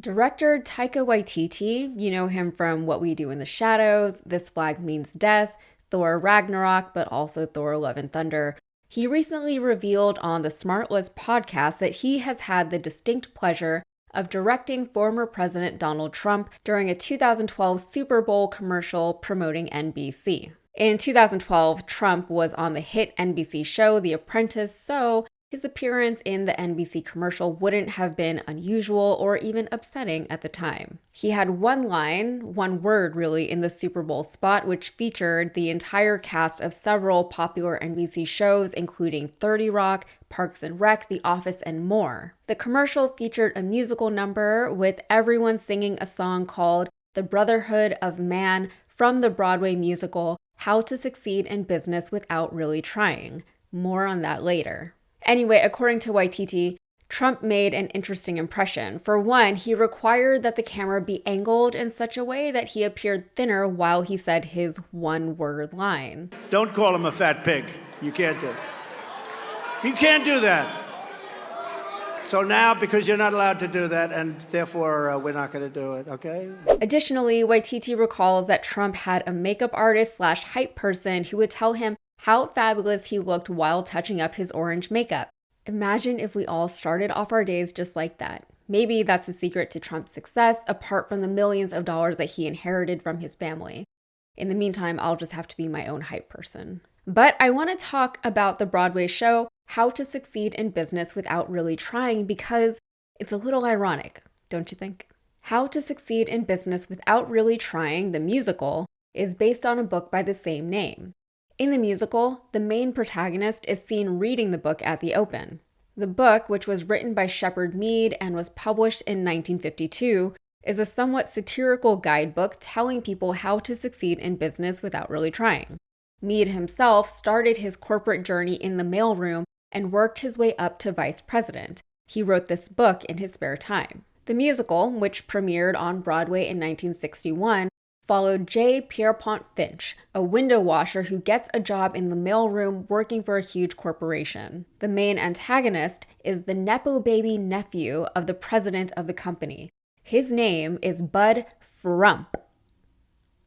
Director Taika Waititi, you know him from What We Do in the Shadows, This Flag Means Death, Thor Ragnarok, but also Thor Love and Thunder. He recently revealed on the Smartless podcast that he has had the distinct pleasure of directing former President Donald Trump during a 2012 Super Bowl commercial promoting NBC. In 2012, Trump was on the hit NBC show The Apprentice, so his appearance in the NBC commercial wouldn't have been unusual or even upsetting at the time. He had one word really, in the Super Bowl spot, which featured the entire cast of several popular NBC shows, including 30 Rock, Parks and Rec, The Office, and more. The commercial featured a musical number with everyone singing a song called The Brotherhood of Man from the Broadway musical How to Succeed in Business Without Really Trying. More on that later. Anyway, according to Waititi, Trump made an interesting impression. For one, he required that the camera be angled in such a way that he appeared thinner while he said his one-word line. Don't call him a fat pig. You can't do it. You can't do that. So now, because you're not allowed to do that, and therefore we're not going to do it, okay? Additionally, Waititi recalls that Trump had a makeup artist / hype person who would tell him how fabulous he looked while touching up his orange makeup. Imagine if we all started off our days just like that. Maybe that's the secret to Trump's success, apart from the millions of dollars that he inherited from his family. In the meantime, I'll just have to be my own hype person. But I want to talk about the Broadway show, How to Succeed in Business Without Really Trying, because it's a little ironic, don't you think? How to Succeed in Business Without Really Trying, the musical, is based on a book by the same name. In the musical, the main protagonist is seen reading the book at the open. The book, which was written by Shepard Mead and was published in 1952, is a somewhat satirical guidebook telling people how to succeed in business without really trying. Mead himself started his corporate journey in the mailroom and worked his way up to vice president. He wrote this book in his spare time. The musical, which premiered on Broadway in 1961, followed J. Pierpont Finch, a window washer who gets a job in the mailroom working for a huge corporation. The main antagonist is the Nepo baby nephew of the president of the company. His name is Bud Frump.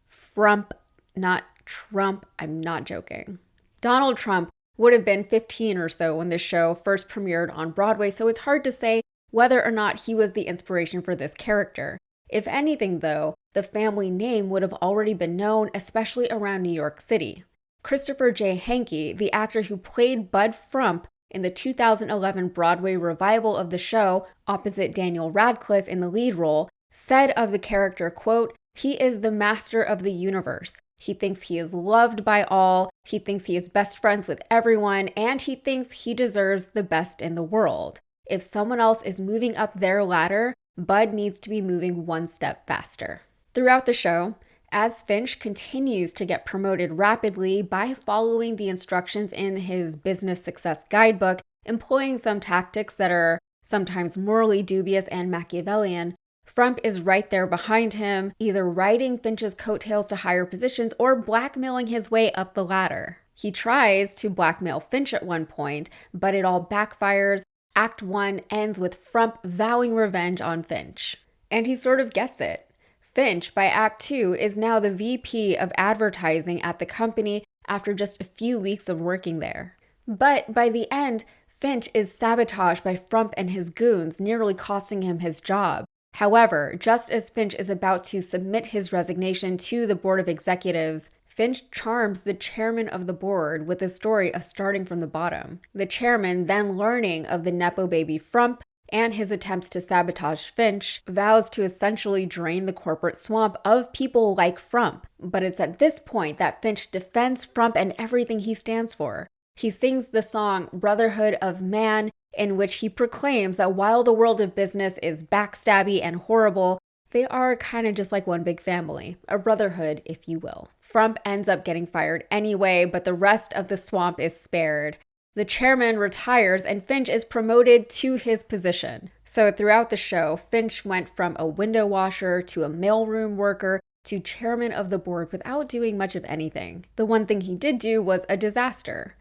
Frump, not Trump. I'm not joking. Donald Trump would have been 15 or so when the show first premiered on Broadway, so it's hard to say whether or not he was the inspiration for this character. If anything, though, the family name would have already been known, especially around New York City. Christopher J. Hankey, the actor who played Bud Frump in the 2011 Broadway revival of the show, opposite Daniel Radcliffe in the lead role, said of the character, quote, "He is the master of the universe. He thinks he is loved by all, he thinks he is best friends with everyone, and he thinks he deserves the best in the world. If someone else is moving up their ladder, Bud needs to be moving one step faster." Throughout the show, as Finch continues to get promoted rapidly by following the instructions in his business success guidebook, employing some tactics that are sometimes morally dubious and Machiavellian, Frump is right there behind him, either riding Finch's coattails to higher positions or blackmailing his way up the ladder. He tries to blackmail Finch at one point, but it all backfires. Act 1 ends with Frump vowing revenge on Finch. And he sort of gets it. Finch, by Act 2, is now the VP of advertising at the company after just a few weeks of working there. But by the end, Finch is sabotaged by Frump and his goons, nearly costing him his job. However, just as Finch is about to submit his resignation to the board of executives, Finch charms the chairman of the board with the story of starting from the bottom. The chairman, then learning of the Nepo baby Frump and his attempts to sabotage Finch, vows to essentially drain the corporate swamp of people like Frump. But it's at this point that Finch defends Frump and everything he stands for. He sings the song Brotherhood of Man, in which he proclaims that while the world of business is backstabby and horrible, they are kind of just like one big family, a brotherhood, if you will. Frump ends up getting fired anyway, but the rest of the swamp is spared. The chairman retires and Finch is promoted to his position. So throughout the show, Finch went from a window washer to a mailroom worker to chairman of the board without doing much of anything. The one thing he did do was a disaster.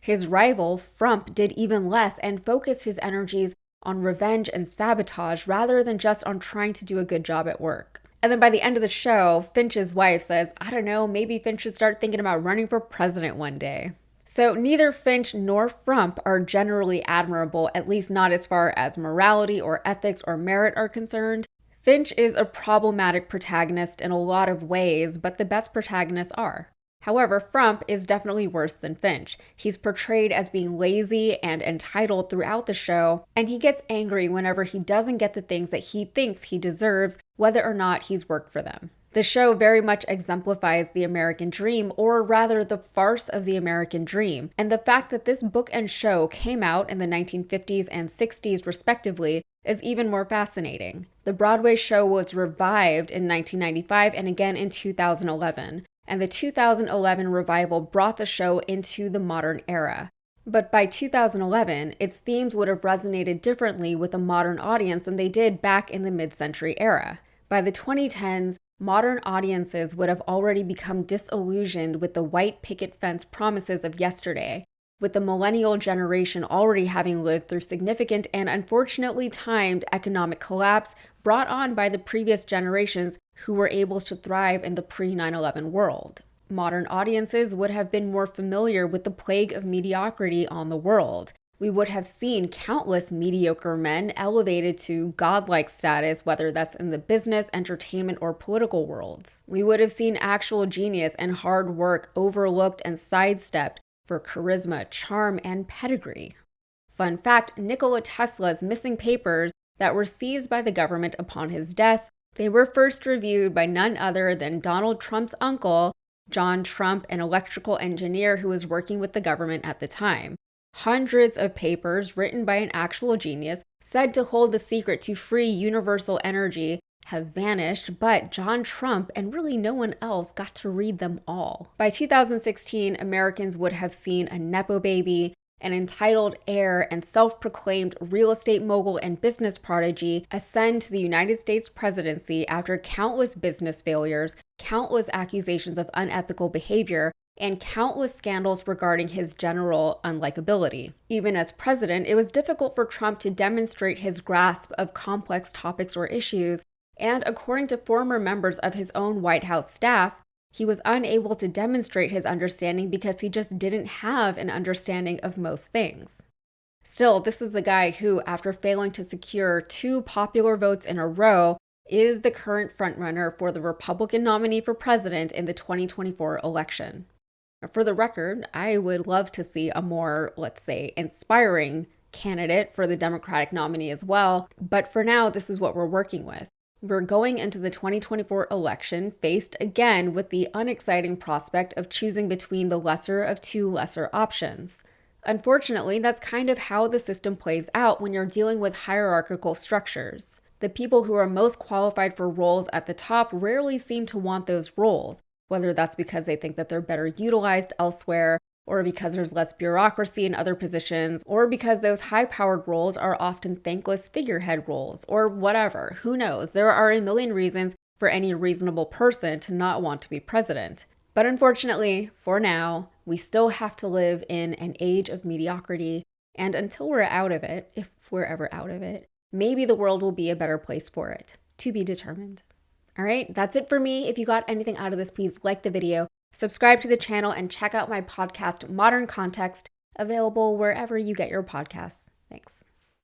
His rival, Frump, did even less and focused his energies on revenge and sabotage rather than just on trying to do a good job at work. And then by the end of the show, Finch's wife says, I don't know, maybe Finch should start thinking about running for president one day. So neither Finch nor Frump are generally admirable, at least not as far as morality or ethics or merit are concerned. Finch is a problematic protagonist in a lot of ways, but the best protagonists are. However, Frump is definitely worse than Finch. He's portrayed as being lazy and entitled throughout the show, and he gets angry whenever he doesn't get the things that he thinks he deserves, whether or not he's worked for them. The show very much exemplifies the American dream, or rather the farce of the American dream, and the fact that this book and show came out in the 1950s and 60s respectively is even more fascinating. The Broadway show was revived in 1995 and again in 2011. And the 2011 revival brought the show into the modern era. But by 2011, its themes would have resonated differently with a modern audience than they did back in the mid-century era. By the 2010s, modern audiences would have already become disillusioned with the white picket fence promises of yesterday, with the millennial generation already having lived through significant and unfortunately timed economic collapse brought on by the previous generations who were able to thrive in the pre-9/11 world. Modern audiences would have been more familiar with the plague of mediocrity on the world. We would have seen countless mediocre men elevated to godlike status, whether that's in the business, entertainment, or political worlds. We would have seen actual genius and hard work overlooked and sidestepped for charisma, charm, and pedigree. Fun fact, Nikola Tesla's missing papers that were seized by the government upon his death, they were first reviewed by none other than Donald Trump's uncle, John Trump, an electrical engineer who was working with the government at the time. Hundreds of papers written by an actual genius said to hold the secret to free universal energy have vanished, but John Trump and really no one else got to read them all. By 2016, Americans would have seen a Nepo baby, an entitled heir and self-proclaimed real estate mogul and business prodigy ascend to the United States presidency after countless business failures, countless accusations of unethical behavior, and countless scandals regarding his general unlikability. Even as president, it was difficult for Trump to demonstrate his grasp of complex topics or issues, and according to former members of his own White House staff, he was unable to demonstrate his understanding because he just didn't have an understanding of most things. Still, this is the guy who, after failing to secure 2 popular votes in a row, is the current frontrunner for the Republican nominee for president in the 2024 election. For the record, I would love to see a more, let's say, inspiring candidate for the Democratic nominee as well, but for now, this is what we're working with. We're going into the 2024 election faced again with the unexciting prospect of choosing between the lesser of 2 lesser options. Unfortunately, that's kind of how the system plays out when you're dealing with hierarchical structures. The people who are most qualified for roles at the top rarely seem to want those roles, whether that's because they think that they're better utilized elsewhere, or because there's less bureaucracy in other positions, or because those high-powered roles are often thankless figurehead roles, or whatever. Who knows? There are a million reasons for any reasonable person to not want to be president. But unfortunately, for now, we still have to live in an age of mediocrity, and until we're out of it, if we're ever out of it, maybe the world will be a better place for it. To be determined. All right, that's it for me. If you got anything out of this, please like the video, subscribe to the channel, and check out my podcast, Modern Context, available wherever you get your podcasts. Thanks.